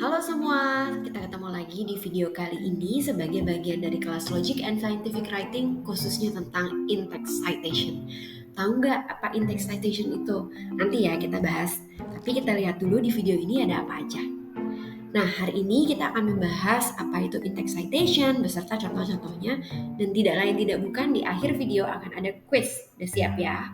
Halo semua, kita ketemu lagi di video kali ini sebagai bagian dari kelas Logic and Scientific Writing khususnya tentang in-text citation. Tahu nggak apa in-text citation itu? Nanti ya kita bahas, tapi kita lihat dulu di video ini ada apa aja. Nah, hari ini kita akan membahas apa itu in-text citation beserta contoh-contohnya, dan tidak lain tidak bukan di akhir video akan ada quiz. Udah siap ya?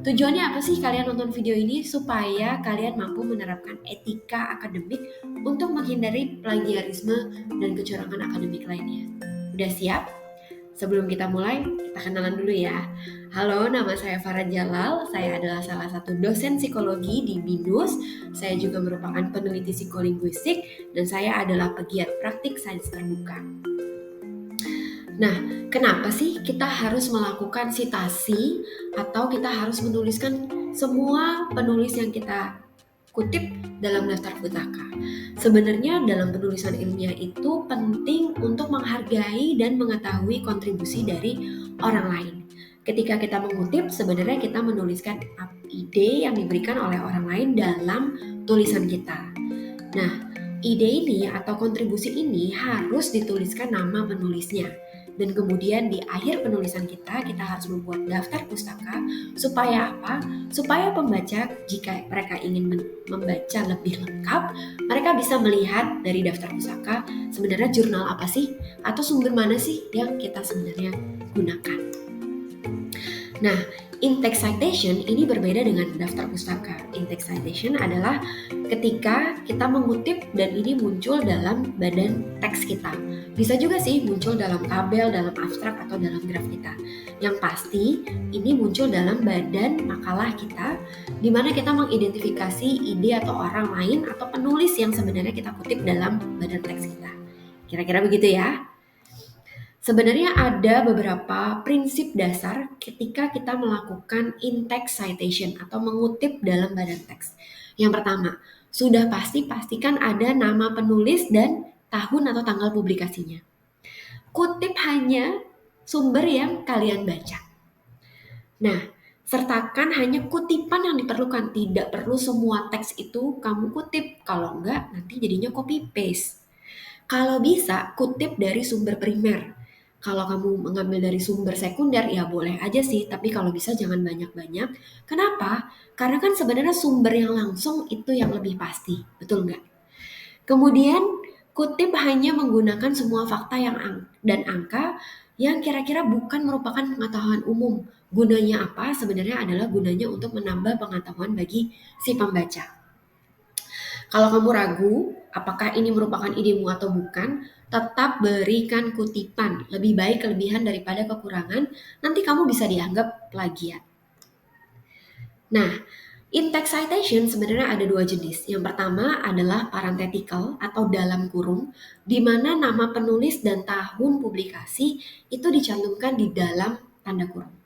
Tujuannya apa sih kalian nonton video ini? Supaya kalian mampu menerapkan etika akademik untuk menghindari plagiarisme dan kecurangan akademik lainnya. Udah siap? Sebelum kita mulai, kita kenalan dulu ya. Halo, nama saya Farah Jalal. Saya adalah salah satu dosen psikologi di BINUS. Saya juga merupakan peneliti psikolinguistik dan saya adalah pegiat praktik sains terbuka. Nah, kenapa sih kita harus melakukan sitasi atau kita harus menuliskan semua penulis yang kita kutip dalam daftar pustaka? Sebenarnya dalam penulisan ilmiah itu penting untuk menghargai dan mengetahui kontribusi dari orang lain. Ketika kita mengutip, sebenarnya kita menuliskan ide yang diberikan oleh orang lain dalam tulisan kita. Nah, ide ini atau kontribusi ini harus dituliskan nama penulisnya. Dan kemudian di akhir penulisan kita harus membuat daftar pustaka. Supaya apa? Supaya pembaca, jika mereka ingin membaca lebih lengkap, mereka bisa melihat dari daftar pustaka sebenarnya jurnal apa sih? Atau sumber mana sih yang kita sebenarnya gunakan. Nah, in-text citation ini berbeda dengan daftar pustaka. In-text citation adalah ketika kita mengutip dan ini muncul dalam badan teks kita. Bisa juga sih muncul dalam tabel, dalam abstrak, atau dalam graf kita. Yang pasti, ini muncul dalam badan makalah kita, di mana kita mengidentifikasi ide atau orang lain atau penulis yang sebenarnya kita kutip dalam badan teks kita. Kira-kira begitu ya. Sebenarnya ada beberapa prinsip dasar ketika kita melakukan in-text citation atau mengutip dalam badan teks. Yang pertama, sudah pasti pastikan ada nama penulis dan tahun atau tanggal publikasinya. Kutip hanya sumber yang kalian baca. Nah, sertakan hanya kutipan yang diperlukan. Tidak perlu semua teks itu kamu kutip. Kalau enggak, nanti jadinya copy paste. Kalau bisa, kutip dari sumber primer. Kalau kamu mengambil dari sumber sekunder, ya boleh aja sih, tapi kalau bisa jangan banyak-banyak. Kenapa? Karena kan sebenarnya sumber yang langsung itu yang lebih pasti, betul nggak? Kemudian, kutip hanya menggunakan semua fakta dan angka yang kira-kira bukan merupakan pengetahuan umum. Gunanya apa? Sebenarnya adalah gunanya untuk menambah pengetahuan bagi si pembaca. Kalau kamu ragu apakah ini merupakan idemu atau bukan, tetap berikan kutipan. Lebih baik kelebihan daripada kekurangan, nanti kamu bisa dianggap plagiat. Nah, in-text citation sebenarnya ada dua jenis. Yang pertama adalah parenthetical atau dalam kurung, di mana nama penulis dan tahun publikasi itu dicantumkan di dalam tanda kurung.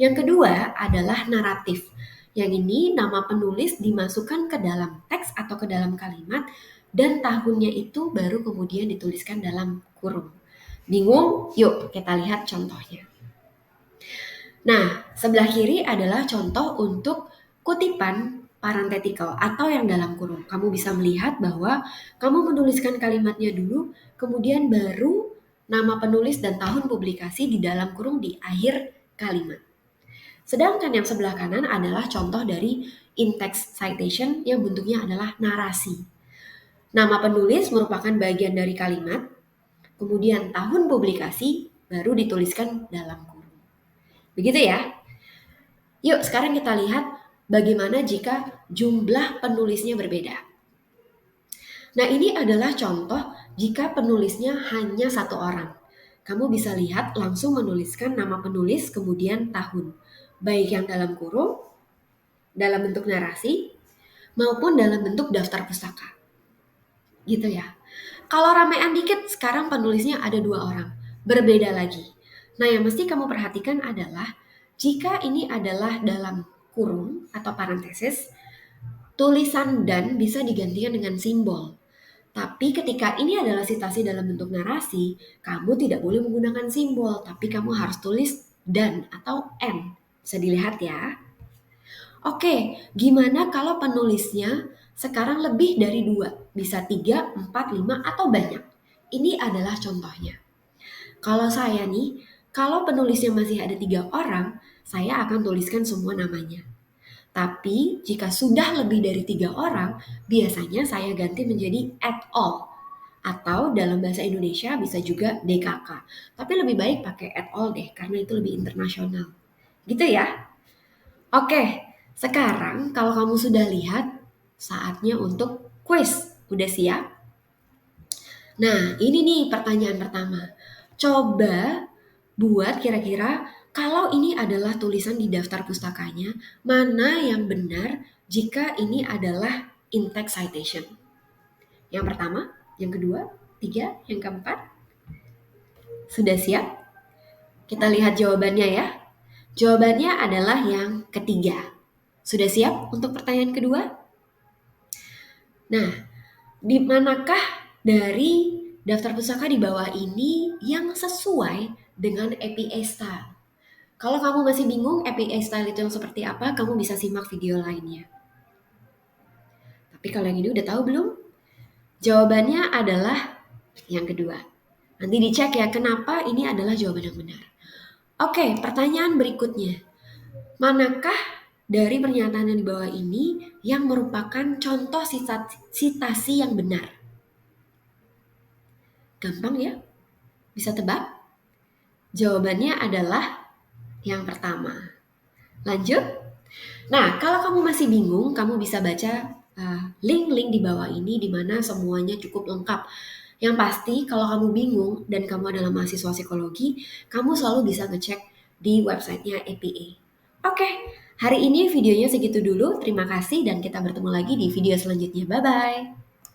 Yang kedua adalah naratif. Yang ini nama penulis dimasukkan ke dalam teks atau ke dalam kalimat dan tahunnya itu baru kemudian dituliskan dalam kurung. Bingung? Yuk kita lihat contohnya. Nah, sebelah kiri adalah contoh untuk kutipan parenthetical atau yang dalam kurung. Kamu bisa melihat bahwa kamu menuliskan kalimatnya dulu, kemudian baru nama penulis dan tahun publikasi di dalam kurung di akhir kalimat. Sedangkan yang sebelah kanan adalah contoh dari in-text citation yang bentuknya adalah narasi. Nama penulis merupakan bagian dari kalimat, kemudian tahun publikasi baru dituliskan dalam kurung. Begitu ya. Yuk sekarang kita lihat bagaimana jika jumlah penulisnya berbeda. Nah, ini adalah contoh jika penulisnya hanya satu orang. Kamu bisa lihat langsung menuliskan nama penulis kemudian tahun. Baik yang dalam kurung, dalam bentuk narasi, maupun dalam bentuk daftar pustaka. Gitu ya. Kalau ramean dikit, sekarang penulisnya ada 2 orang. Berbeda lagi. Nah, yang mesti kamu perhatikan adalah jika ini adalah dalam kurung atau parentesis, tulisan dan bisa digantikan dengan simbol. Tapi ketika ini adalah sitasi dalam bentuk narasi, kamu tidak boleh menggunakan simbol, tapi kamu harus tulis dan atau N. Bisa dilihat ya. Oke, gimana kalau penulisnya sekarang lebih dari 2, bisa 3, 4, 5, atau banyak. Ini adalah contohnya. Kalau saya nih, kalau penulisnya masih ada 3 orang, saya akan tuliskan semua namanya. Tapi jika sudah lebih dari 3 orang, biasanya saya ganti menjadi at all. Atau dalam bahasa Indonesia bisa juga DKK. Tapi lebih baik pakai at all deh, karena itu lebih internasional. Gitu ya? Oke, sekarang kalau kamu sudah lihat, saatnya untuk quiz. Udah siap? Nah, ini nih pertanyaan pertama. Coba buat kira-kira kalau ini adalah tulisan di daftar pustakanya, mana yang benar jika ini adalah in-text citation? Yang pertama, yang kedua, tiga, yang keempat. Sudah siap? Kita lihat jawabannya ya. Jawabannya adalah yang ketiga. Sudah siap untuk pertanyaan kedua? Nah, di manakah dari daftar pustaka di bawah ini yang sesuai dengan APA style? Kalau kamu masih bingung APA style itu yang seperti apa, kamu bisa simak video lainnya. Tapi kalau yang ini udah tahu belum? Jawabannya adalah yang kedua. Nanti dicek ya kenapa ini adalah jawaban yang benar. Oke, pertanyaan berikutnya. Manakah dari pernyataan yang di bawah ini yang merupakan contoh sitasi yang benar? Gampang ya? Bisa tebak? Jawabannya adalah yang pertama. Lanjut. Nah, kalau kamu masih bingung, kamu bisa baca link-link di bawah ini di mana semuanya cukup lengkap. Yang pasti kalau kamu bingung dan kamu adalah mahasiswa psikologi, kamu selalu bisa ngecek di websitenya APA. Oke, hari ini videonya segitu dulu. Terima kasih dan kita bertemu lagi di video selanjutnya. Bye-bye.